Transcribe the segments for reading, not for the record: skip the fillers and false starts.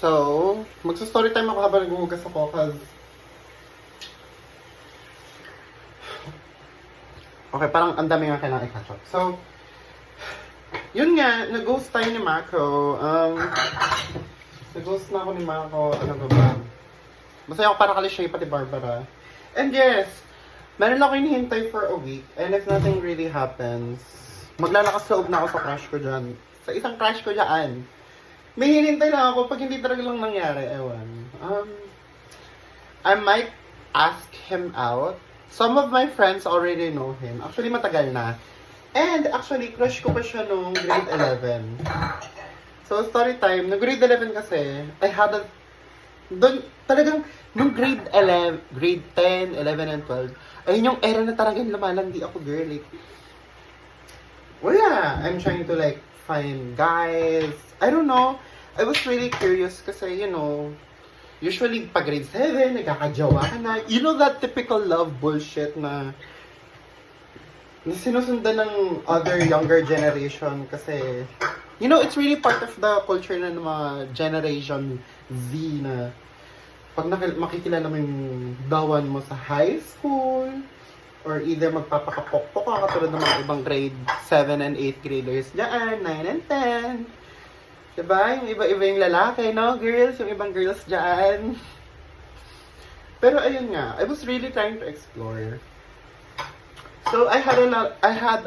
So, magsa-story time ako habang naghuhugas ako cause okay, parang ang dami nga kailangan i-catch up. So, yun nga, nag-ghost tayo ni Mako. Nag-ghost na ako ni Mako. Ano ba ba? Masaya ako para kali siya pati Barbara. And yes, meron ako hinihintay for a week. And if nothing really happens, maglalakas loob na ako sa crush ko dyan. Sa isang crush ko dyan. May hinintay lang ako pag hindi talaga lang nangyari. Ewan. I might ask him out. Some of my friends already know him. Actually, matagal na. And actually, crush ko pa siya nung grade 11. So, story time. Nung grade 11 kasi, I had a... Doon, talagang, nung grade 11, grade 10, 11, and 12, ayun yung era na talagang lumalandi ako, girl. Like, wala. I'm trying to, like, find guys. I don't know. I was really curious kasi, usually pag grade 7, nagkakajawa ka na. You know that typical love bullshit na sinusundan ng other younger generation kasi, it's really part of the culture na ng mga Generation Z na pag makikilala mo yung dawan mo sa high school or either magpapakapokpok ka katulad ng mga ibang grade 7 and 8 graders dyan, 9 and 10. Diba? Yung iba-iba yung lalaki, no? Girls, yung ibang girls dyan. Pero ayun nga, I was really trying to explore. So, I had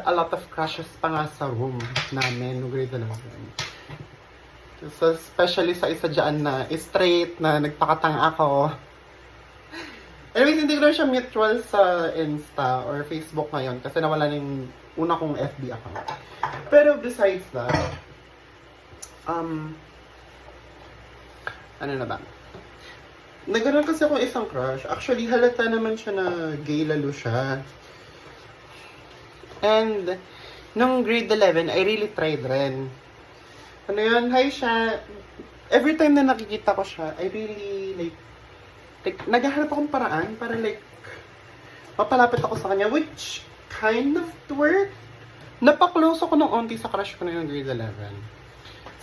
a lot of crushes pa nga sa room namin no grade 11. So, especially sa isa dyan na straight na nagpakatang ako. Anyways, hindi ko na siya mutual sa Insta or Facebook ngayon kasi nawala na yung una kong FB account. Pero besides that, ano na ba? Nagkaroon kasi akong isang crush. Actually, halata naman siya na gay lalo siya. And, nung grade 11, I really tried rin. Ano yun? Hi siya. Every time na nakikita ko siya, I really, like naghahanap akong paraan para, mapalapit ako sa kanya, which kind of worked. Napaklose ako ng onti sa crush ko na yung grade 11.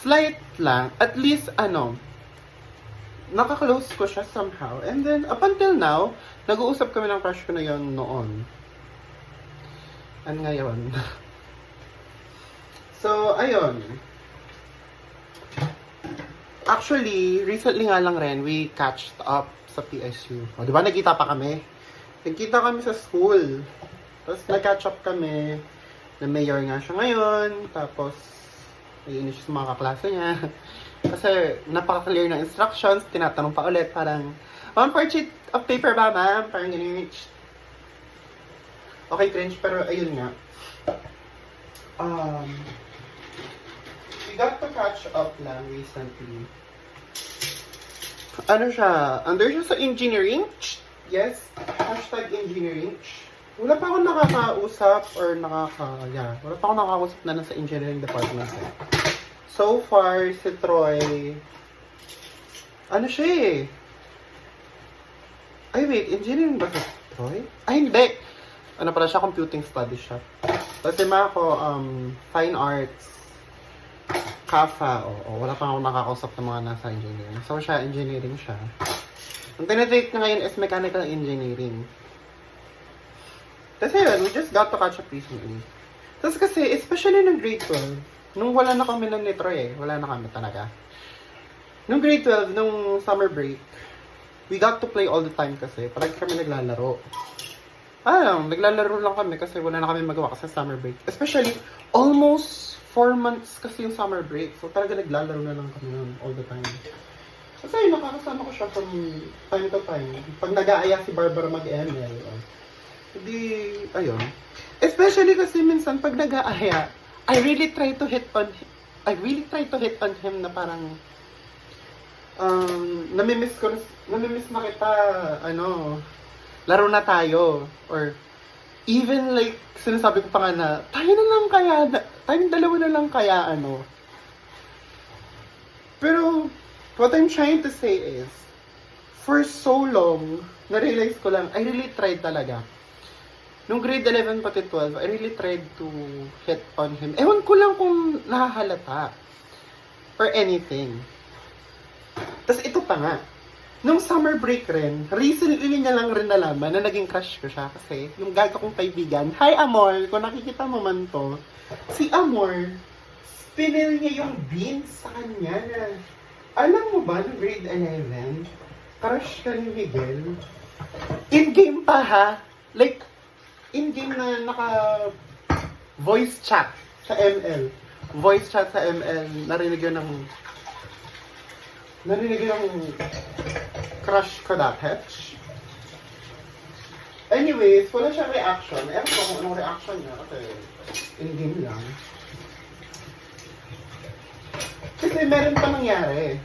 Slight lang. At least, nakaklose ko siya somehow. And then, up until now, nag-uusap kami ng crush ko na yun noon. And ngayon. So, ayun. Actually, recently nga lang rin, we catched up sa PSU. O, di ba, nagkita pa kami? Nagkita kami sa school. Tapos, nag-catch up kami. Na mayor nga siya ngayon. Tapos, naiinis siya sa mga kaklase niya. Kasi, napaka-clear ng instructions. Tinatanong pa ulit, parang, 1 per sheet of paper ba, ma'am? Parang ganyan. Okay, cringe, pero ayun nga. We got to catch up lang recently. Ano siya? Under siya sa engineering? Yes. Hashtag engineering. Wala pa akong nakakausap or wala pa akong nakakausap na nasa engineering department. So far, si Troy, ano siya eh? Ay wait, engineering ba si Troy? Ay hindi! Ano pala siya, computing studies siya. Kasi ako, fine arts, CAFA, wala pa akong nakakausap ng mga nasa engineering. So siya, engineering siya. Ang tinitake na ngayon is mechanical engineering. Kasi yun, we just got to catch up recently. Tapos kasi, especially nung grade 12, nung wala na kami ng nitro wala na kami talaga. Nung grade 12, nung summer break, we got to play all the time kasi parang kami naglalaro. Naglalaro lang kami kasi wala na kami magawa kasi summer break. Especially, almost 4 months kasi yung summer break. So talaga naglalaro na lang kami all the time. Kasi nakakasama ko siya from time to time. Pag nag-aaya si Barbara mag-ML, hindi, ayun. Especially kasi minsan pag nag-aaya, I really try to hit on him na parang namimiss na kita, laro na tayo. Or even sinasabi ko pa nga na, tayong dalawa na lang kaya, Pero, what I'm trying to say is, for so long, na-realize ko lang, I really tried talaga. Nung grade 11 pati 12, I really tried to hit on him. Ewan ko lang kung nahahalata or anything. pa nga. Nung summer break rin, recently niya lang rin nalaman na naging crush ko siya kasi yung gaga kong kaibigan, hi Amor, kung nakikita mo man to, si Amor, spinil niya yung beans sa kanya na, alam mo ba, no grade 11, crush ka ni Miguel? In-game pa ha, like, in-game na voice chat sa ML. Voice chat sa ML, narinig yun ng crush ko dati. Anyways, wala siyang reaction. Ewan ko kung anong reaction niya kasi in-game lang. Kasi meron pa nangyari.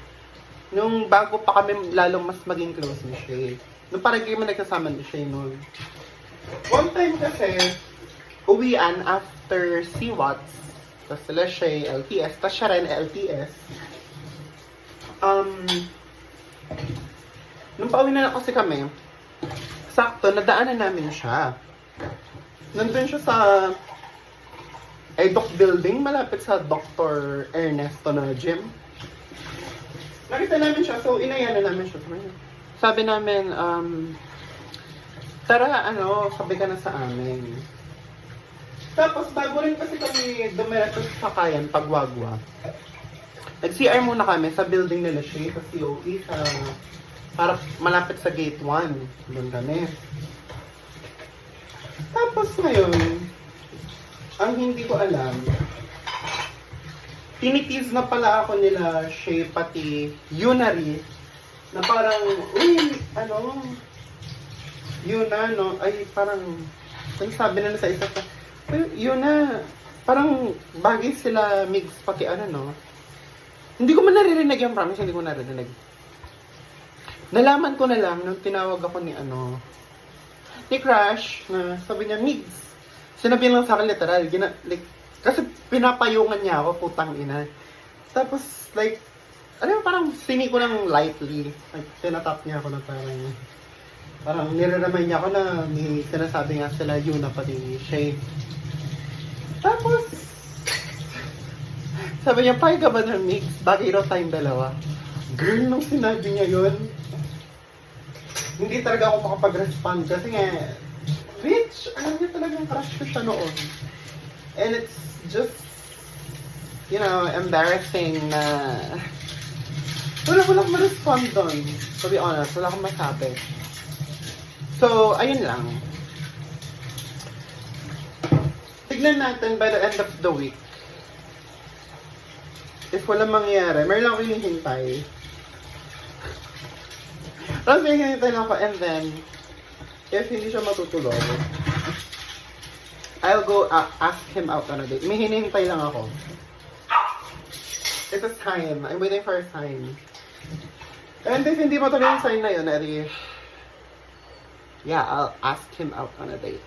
Nung bago pa kami lalong mas maging close ni Shay. Nung parang kayo man nagsasama ni Shay noon. One time kasi, uwian after CWATS, tapos sila Shay, LTS, tapos siya rin LTS. Nung pauwi na kasi kami, sakto, nadaanan namin siya. Nandun siya sa IDOC building, malapit sa Dr. Ernesto na gym. Nakita namin siya, so inayan na namin siya. Sabi namin, tara, sabi ka na sa amin. Tapos, bago rin kasi kami dumiretso sa Sakayan, Pagwagwa. Nag-CR muna kami sa building nila siya, sa COE, para malapit sa gate 1. Doon kami. Tapos ngayon, ang hindi ko alam, tinitiz na pala ako nila siya, pati Yunari, na parang, uy, Yuna, no? Ay, parang, sabi na sa isa pa, Yuna, parang bagay sila mix, pati no? Hindi ko man naririnig yung promise, hindi ko naririnig. Nalaman ko na lang nung tinawag ako ni Crush, na sabi niya, Migs. Sinabi lang sa akin literal, kasi pinapayungan niya ako, putang ina. Tapos, parang sini ko lang lightly. Tinatap niya ako na parang nire-remind niya ako na sinasabi nga sila yun na pati Shay. Tapos, sabi niya, pay ka ba ng mix? Bagay raw tayong dalawa. Girl, nung sinabi niya yun, hindi talaga ako makapag-respond kasi nga, bitch, alam niya talagang crush ko siya noon. And it's just, embarrassing na wala akong ma-respond doon. To be honest, wala akong masabi. So, ayun lang. Tignan natin by the end of the week. If walang mangyayari, meron lang ako hinihintay. Tapos may hinihintay lang ako, and then, if hindi siya matutuloy, I'll go ask him out on a date. May hinihintay lang ako. It's a sign. I'm waiting for a sign. And if hindi matuloy yung sign na yun, edi, yeah, I'll ask him out on a date.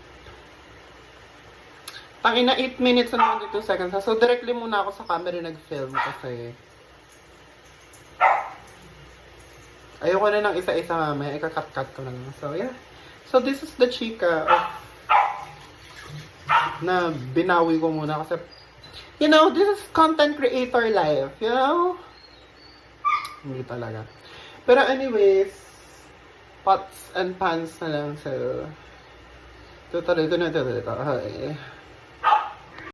Tangina, 8 minutes and 22 seconds. So, directly muna ako sa camera nag-film kasi ayoko na ng isa-isa mamaya. Ika-cut-cut ko na lang. So, yeah. So, this is the chika na binawi ko muna kasi, this is content creator life. Hindi talaga. Pero anyways, pots and pans na lang. So, tutuloy ko na ito. Okay.